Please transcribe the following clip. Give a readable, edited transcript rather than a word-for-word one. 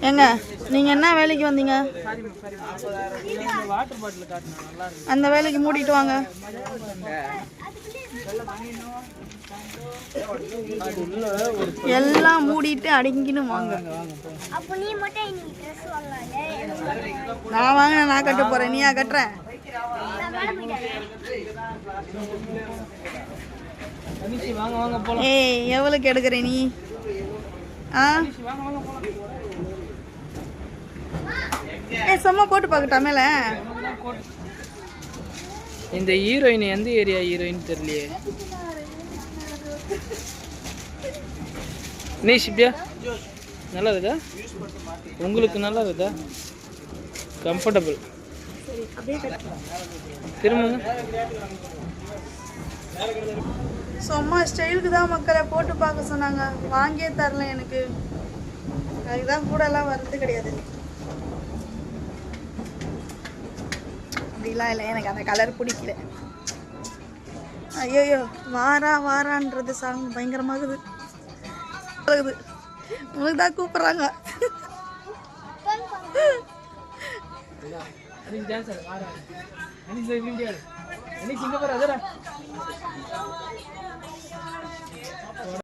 ஏங்க நீங்கள் என்ன வேலைக்கு வந்தீங்க? அந்த வேலைக்கு மூடிட்டு வாங்க. எல்லாம் மூடிட்டு அடங்கின்னு வாங்க. நான் வாங்கினேன், நான் கட்ட போகிறேன். நீயா கட்டுற? ஏய், எவ்வளோக்கு எடுக்கிற நீ? சும்மா போட்டு பார்க்கட்டா மேல. இந்த ஹீரோயின் எந்த ஏரியா ஹீரோயின் தெரியலையே. நீ ஷிப்யா நல்லா இருக்குதா? உங்களுக்கு நல்லா இருக்குதா? கம்ஃபர்டபுள். திரும்ப சும்மா ஸ்டைலுக்கு தான் மக்களை போட்டு பார்க்க சொன்னாங்க. வாங்கியே தரல எனக்கு. அதுதான் கூட எல்லாம் வர்றது கிடையாது. அப்படிலாம் இல்லை, எனக்கு அந்த கலர் பிடிக்கல. ஐயோ, வாரா வாரான்றது சாங் பயங்கரமாகுது. உங்களுக்கு தான் கூப்பிட்றாங்க.